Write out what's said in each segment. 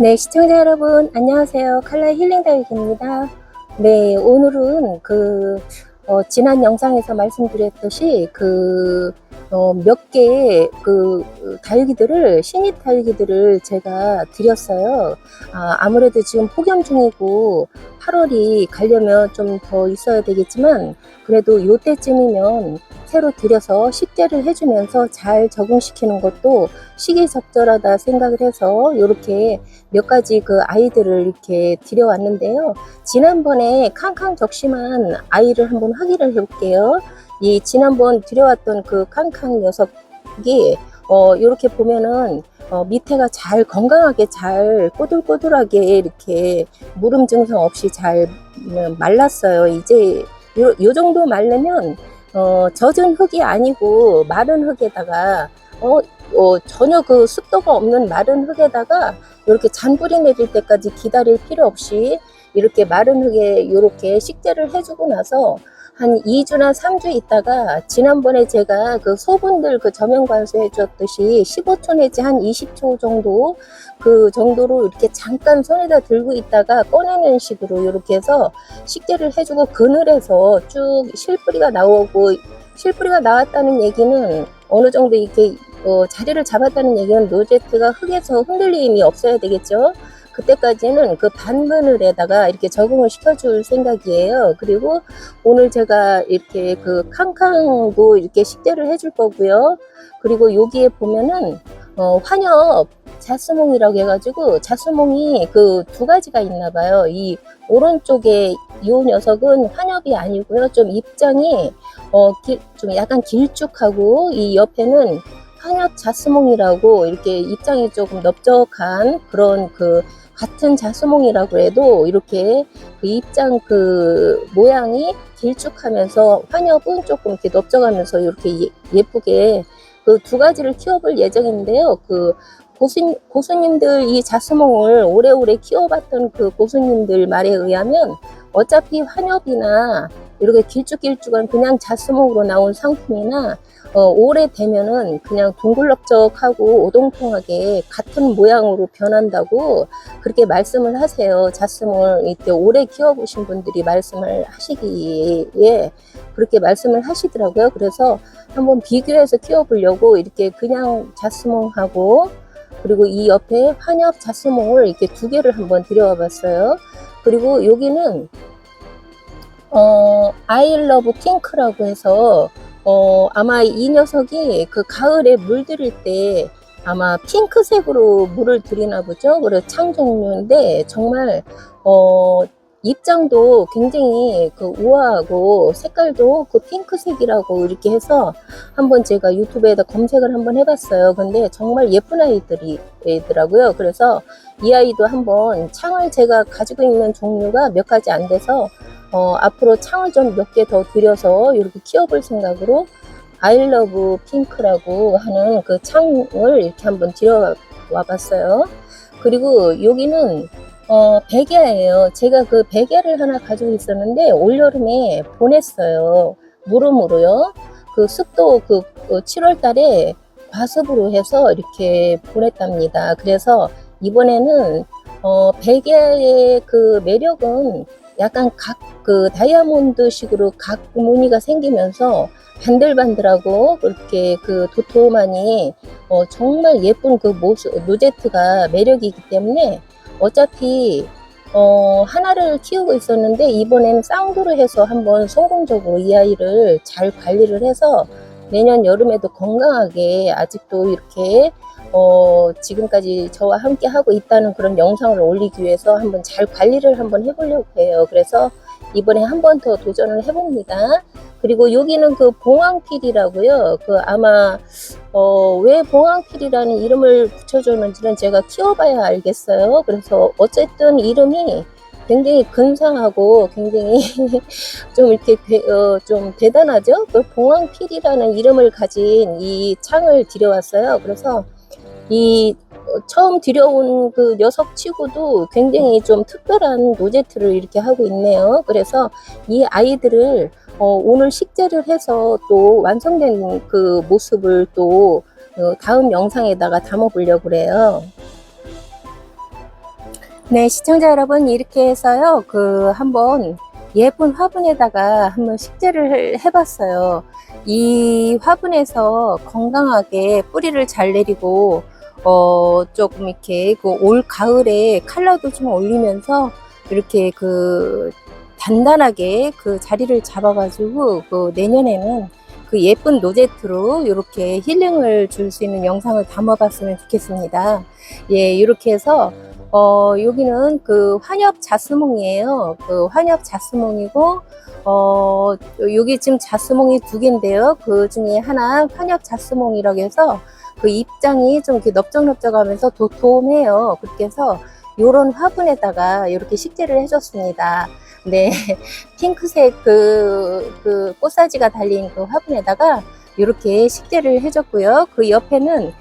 네, 시청자 여러분, 안녕하세요. 칼라 힐링 다육입니다. 네, 오늘은 지난 영상에서 말씀드렸듯이 몇 개의 다육이들을, 신입 다육이들을 제가 드렸어요. 아무래도 지금 폭염 중이고 8월이 가려면 좀 더 있어야 되겠지만, 그래도 요때쯤이면 새로 들여서 식재를 해주면서 잘 적응시키는 것도 시기적절하다 생각을 해서 이렇게 몇 가지 아이들을 이렇게 들여왔는데요. 지난번에 캉캉 적심한 아이를 한번 확인을 해볼게요. 이 지난번 들여왔던 그 캉캉 녀석이 이렇게 보면은 밑에가 잘 건강하게 잘 꼬들꼬들하게 이렇게 무름 증상 없이 잘 말랐어요. 이제 요 정도 마르면 젖은 흙이 아니고 마른 흙에다가 전혀 그 습도가 없는 마른 흙에다가 이렇게 잔불이 내릴 때까지 기다릴 필요 없이 이렇게 마른 흙에 이렇게 식재를 해주고 나서 한 2주나 3주 있다가 지난번에 제가 그 소분들 저면 관수 해줬듯이 15초 내지 한 20초 정도 그 정도로 이렇게 잠깐 손에다 들고 있다가 꺼내는 식으로 이렇게 해서 식재를 해주고 그늘에서 쭉 실뿌리가 나오고, 실뿌리가 나왔다는 얘기는 어느 정도 이렇게 자리를 잡았다는 얘기는 로제트가 흙에서 흔들림이 없어야 되겠죠. 그때까지는 그 반그늘에다가 이렇게 적응을 시켜줄 생각이에요. 그리고 오늘 제가 이렇게 그 캉캉도 이렇게 식재를 해줄 거고요. 그리고 여기에 보면은 환엽 자스몽이라고 해가지고 자스몽이 그 두 가지가 있나 봐요. 이 오른쪽에 이 녀석은 환엽이 아니고요. 좀 입장이 좀 약간 길쭉하고, 이 옆에는 환엽 자스몽이라고 이렇게 입장이 조금 넓적한 그런 같은 자스몽이라고 해도 이렇게 입장 모양이 길쭉하면서 환엽은 조금 이렇게 넓적하면서 이렇게 예쁘게 그 두 가지를 키워볼 예정인데요. 고수님들 이 자스몽을 오래오래 키워봤던 그 고수님들 말에 의하면 어차피 환엽이나 이렇게 길쭉길쭉한 그냥 자스몽으로 나온 상품이나 오래되면은 그냥 둥글럭적하고 오동통하게 같은 모양으로 변한다고 그렇게 말씀을 하세요. 자스몽을 이때 오래 키워보신 분들이 말씀을 하시기에 그렇게 말씀을 하시더라고요. 그래서 한번 비교해서 키워보려고 이렇게 그냥 자스몽하고 그리고 이 옆에 환엽 자스몽을 이렇게 두 개를 한번 들여와 봤어요. 그리고 여기는 아이러브 핑크라고 해서 아마 이 녀석이 그 가을에 물들일 때 아마 핑크색으로 물을 들이나 보죠. 그래서 창 종류인데 정말 입장도 굉장히 우아하고 색깔도 핑크색이라고 이렇게 해서 한번 제가 유튜브에다 검색을 한번 해봤어요. 근데 정말 예쁜 아이들이더라고요. 그래서 이 아이도 한번 창을 제가 가지고 있는 종류가 몇 가지 안 돼서 앞으로 창을 좀 몇 개 더 들여서 이렇게 키워볼 생각으로 아이러브 핑크라고 하는 그 창을 이렇게 한번 들여와 봤어요. 그리고 여기는 베개예요. 제가 그 베개를 하나 가지고 있었는데 올여름에 보냈어요. 무름으로요. 그 습도 7월 달에 과습으로 해서 이렇게 보냈답니다. 그래서 이번에는 베개의 그 매력은 약간 다이아몬드식으로 각 무늬가 생기면서 반들반들하고 그렇게 도톰하니 정말 예쁜 모습, 로제트가 매력이기 때문에 어차피 하나를 키우고 있었는데 이번에는 쌍두를 해서 한번 성공적으로 이 아이를 잘 관리를 해서 내년 여름에도 건강하게 아직도 이렇게 지금까지 저와 함께 하고 있다는 그런 영상을 올리기 위해서 한번 잘 관리를 한번 해보려고 해요. 그래서 이번에 한 번 더 도전을 해봅니다. 그리고 여기는 봉황필이라고요. 아마 왜 봉황필이라는 이름을 붙여줬는지는 제가 키워봐야 알겠어요. 그래서 어쨌든 이름이 굉장히 근사하고 굉장히 좀 이렇게 좀 대단하죠. 봉황필이라는 이름을 가진 이 창을 들여왔어요. 그래서 이 처음 들여온 그 녀석 치고도 굉장히 좀 특별한 로제트를 이렇게 하고 있네요. 그래서 이 아이들을 오늘 식재를 해서 또 완성된 그 모습을 또 다음 영상에다가 담아 보려고 그래요. 네, 시청자 여러분, 이렇게 해서요, 한번 예쁜 화분에다가 한번 식재를 해봤어요. 이 화분에서 건강하게 뿌리를 잘 내리고, 조금 이렇게 올 가을에 컬러도 좀 올리면서 이렇게 단단하게 자리를 잡아가지고 내년에는 예쁜 노제트로 이렇게 힐링을 줄 수 있는 영상을 담아봤으면 좋겠습니다. 예, 이렇게 해서 여기는 환엽 자스몽이에요. 환엽 자스몽이고, 여기 지금 자스몽이 2개인데요. 그 중에 하나 환엽 자스몽이라고 해서 입장이 좀 이렇게 넓적넓적하면서 도톰해요. 그렇게 해서 요런 화분에다가 이렇게 식재를 해줬습니다. 네, 핑크색 꽃사지가 달린 화분에다가 이렇게 식재를 해줬고요. 옆에는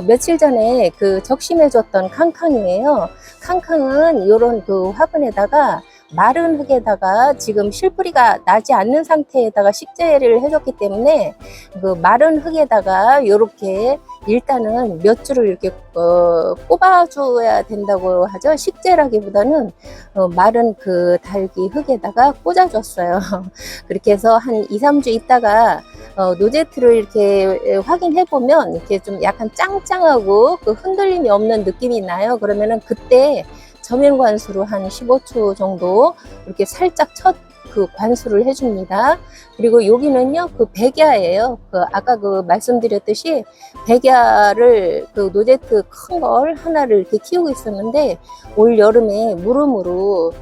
며칠 전에 적심해줬던 캉캉이에요. 캉캉은 요런 화분에다가 마른 흙에다가 지금 실뿌리가 나지 않는 상태에다가 식재를 해줬기 때문에 마른 흙에다가 요렇게 일단은 몇 줄을 이렇게 꼽아줘야 된다고 하죠. 식재라기보다는 마른 달기 흙에다가 꽂아줬어요. 그렇게 해서 한 2-3주 있다가 노제트를 이렇게 확인해 보면 이렇게 좀 약간 짱짱하고 흔들림이 없는 느낌이 나요. 그러면은 그때 저면 관수로 한 15초 정도 이렇게 살짝 첫 관수를 해줍니다. 그리고 여기는요, 백야예요. 아까 말씀드렸듯이 백야를 노제트 큰 걸 하나를 이렇게 키우고 있었는데 올 여름에 무름으로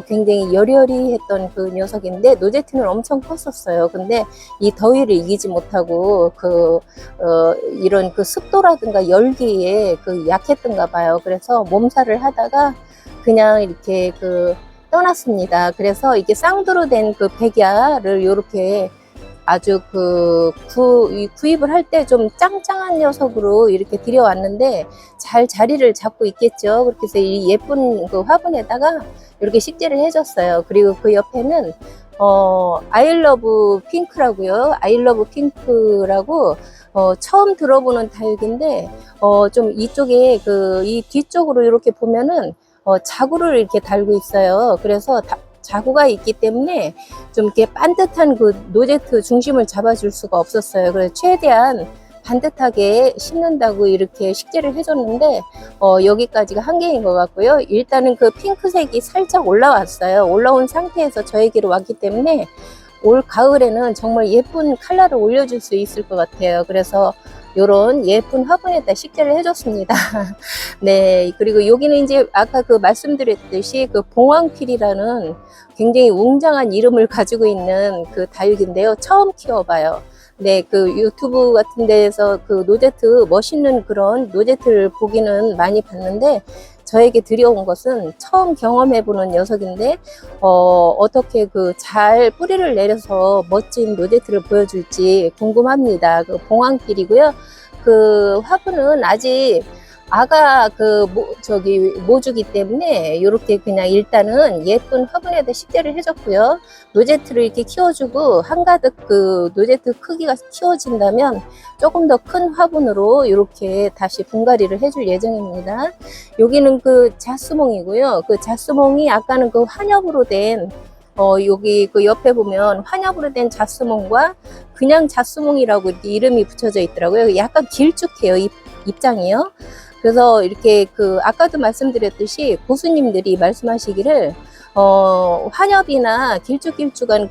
굉장히 여리여리했던 녀석인데 노제트는 엄청 컸었어요. 근데 이 더위를 이기지 못하고 이런 습도라든가 열기에 약했던가 봐요. 그래서 몸살을 하다가 그냥 이렇게 떠났습니다. 그래서 이게 쌍두로 된 백야를 이렇게 아주 구입을 할 때 좀 짱짱한 녀석으로 이렇게 들여왔는데 잘 자리를 잡고 있겠죠. 그렇게 해서 이 예쁜 화분에다가 이렇게 식재를 해줬어요. 그리고 옆에는 아이러브 핑크라고요. 아이러브 핑크라고 처음 들어보는 다육인데 좀 이쪽에 이 뒤쪽으로 이렇게 보면은 자구를 이렇게 달고 있어요. 그래서 자구가 있기 때문에 좀 이렇게 반듯한 노제트 중심을 잡아줄 수가 없었어요. 그래서 최대한 반듯하게 심는다고 이렇게 식재를 해줬는데 여기까지가 한계인 것 같고요. 일단은 핑크색이 살짝 올라왔어요. 올라온 상태에서 저에게로 왔기 때문에 올 가을에는 정말 예쁜 컬러를 올려줄 수 있을 것 같아요. 그래서 요런 예쁜 화분에다 식재를 해줬습니다. 네, 그리고 여기는 이제 아까 말씀드렸듯이 봉황필이라는 굉장히 웅장한 이름을 가지고 있는 다육인데요. 처음 키워봐요. 네, 유튜브 같은 데에서 노제트, 멋있는 그런 노제트를 보기는 많이 봤는데, 저에게 들여온 것은 처음 경험해보는 녀석인데, 어떻게 잘 뿌리를 내려서 멋진 노제트를 보여줄지 궁금합니다. 봉황필이고요. 화분은 아직 아가 모주기 때문에 이렇게 그냥 일단은 예쁜 화분에다 식재를 해줬고요. 노제트를 이렇게 키워주고 한가득 노제트 크기가 키워진다면 조금 더 큰 화분으로 이렇게 다시 분갈이를 해줄 예정입니다. 여기는 자스몽이고요. 자스몽이 아까는 환엽으로 된 여기 옆에 보면 환엽으로 된 자스몽과 그냥 자스몽이라고 이렇게 이름이 붙여져 있더라고요. 약간 길쭉해요, 입장이요. 그래서 이렇게 아까도 말씀드렸듯이 고수님들이 말씀하시기를 환엽이나 길쭉길쭉한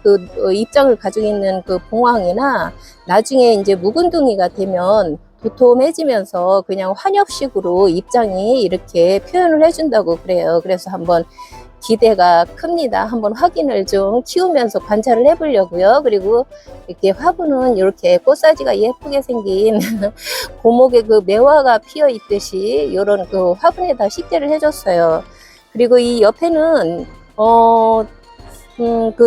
입장을 가지고 있는 봉황이나 나중에 이제 묵은둥이가 되면 도톰해지면서 그냥 환엽식으로 입장이 이렇게 표현을 해준다고 그래요. 그래서 한번 기대가 큽니다. 한번 확인을 좀 키우면서 관찰을 해보려고요. 그리고 이렇게 화분은 이렇게 꽃사지가 예쁘게 생긴 고목에 매화가 피어 있듯이 이런 화분에다 식재를 해줬어요. 그리고 이 옆에는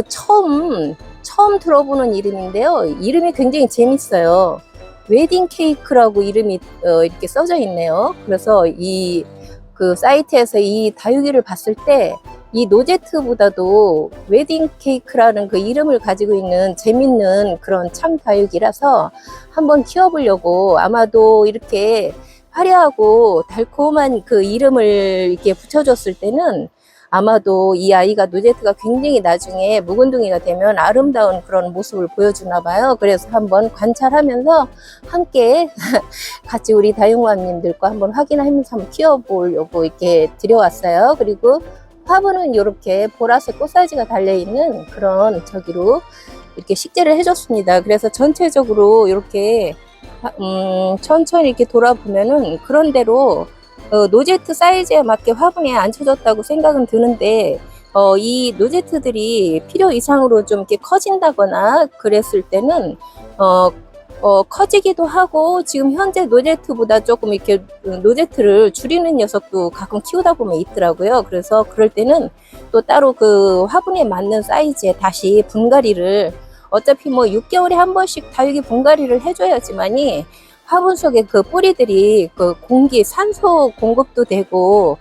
처음 들어보는 이름인데요. 이름이 굉장히 재밌어요. 웨딩 케이크라고 이름이 이렇게 써져 있네요. 그래서 이 사이트에서 이 다육이를 봤을 때 이 노제트보다도 웨딩 케이크라는 이름을 가지고 있는 재밌는 그런 참 다육이라서 한번 키워보려고, 아마도 이렇게 화려하고 달콤한 그 이름을 이렇게 붙여줬을 때는 아마도 이 아이가 노제트가 굉장히 나중에 묵은둥이가 되면 아름다운 그런 모습을 보여주나 봐요. 그래서 한번 관찰하면서 함께 같이 우리 다육맘님들과 한번 확인하면서 한번 키워보려고 이렇게 들여왔어요. 그리고 화분은 이렇게 보라색 꽃사지가 달려있는 그런 저기로 이렇게 식재를 해줬습니다. 그래서 전체적으로 이렇게 천천히 이렇게 돌아보면은 그런 대로 노제트 사이즈에 맞게 화분에 앉혀졌다고 생각은 드는데 이 노제트들이 필요 이상으로 좀 이렇게 커진다거나 그랬을 때는 커지기도 하고 지금 현재 노제트보다 조금 이렇게 노제트를 줄이는 녀석도 가끔 키우다 보면 있더라고요. 그래서 그럴 때는 또 따로 그 화분에 맞는 사이즈에 다시 분갈이를 어차피 뭐 6개월에 한 번씩 다육이 분갈이를 해줘야지만이 화분 속에 그 뿌리들이 그 공기, 산소 공급도 되고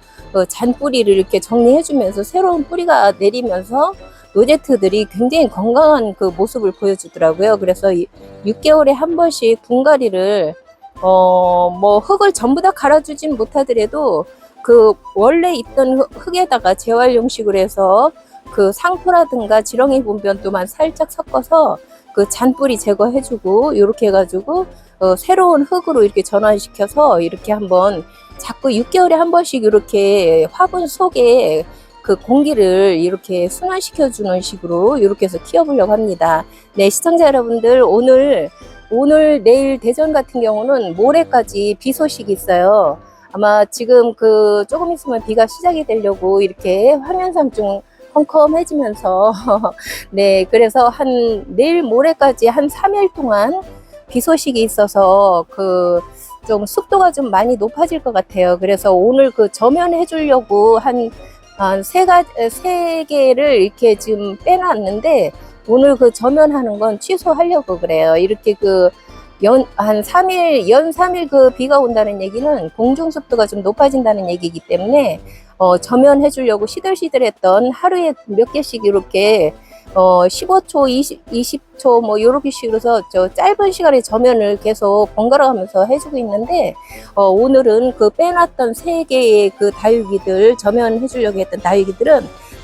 잔뿌리를 이렇게 정리해주면서 새로운 뿌리가 내리면서 노제트들이 굉장히 건강한 그 모습을 보여주더라고요. 그래서 6개월에 한 번씩 분갈이를 뭐 흙을 전부 다 갈아주진 못하더라도 그 원래 있던 흙에다가 재활용식으로 해서 그 상토라든가 지렁이 분변도만 살짝 섞어서 그 잔뿌리 제거해주고 이렇게 해가지고 새로운 흙으로 이렇게 전환시켜서 이렇게 한번 자꾸 6개월에 한 번씩 이렇게 화분 속에 그 공기를 이렇게 순환시켜주는 식으로 이렇게 해서 키워보려고 합니다. 네, 시청자 여러분들 오늘 내일 대전 같은 경우는 모레까지 비 소식이 있어요. 아마 지금 그 조금 있으면 비가 시작이 되려고 이렇게 화면상 좀 컴컴해지면서 네, 그래서 한 내일 모레까지 한 3일 동안 비 소식이 있어서 그 좀 습도가 좀 많이 높아질 것 같아요. 그래서 오늘 그 저면해 주려고 한 세 개를 이렇게 지금 빼놨는데 오늘 그 저면하는 건 취소하려고 그래요. 이렇게 그 연 3일 그 비가 온다는 얘기는 공중 습도가 좀 높아진다는 얘기이기 때문에 저면해 주려고 시들시들했던 하루에 몇 개씩 이렇게 15초, 20초 뭐 요렇게 식으로서 저 짧은 시간에 저면을 계속 번갈아 가면서 해주고 있는데 오늘은 그 빼놨던 3개의 그 다육이들 저면해 주려고 했던 다육이들은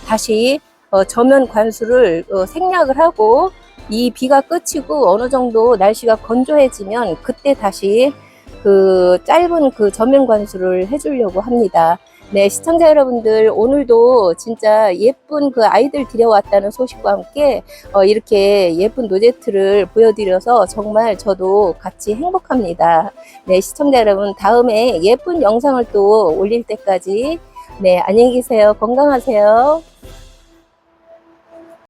다시 저면 관수를 생략을 하고 이 비가 그치고 어느 정도 날씨가 건조해지면 그때 다시 그 짧은 그 저면 관수를 해주려고 합니다. 네, 시청자 여러분들 오늘도 진짜 예쁜 그 아이들 들여왔다는 소식과 함께 이렇게 예쁜 노제트를 보여드려서 정말 저도 같이 행복합니다. 네, 시청자 여러분 다음에 예쁜 영상을 또 올릴 때까지 네, 안녕히 계세요. 건강하세요.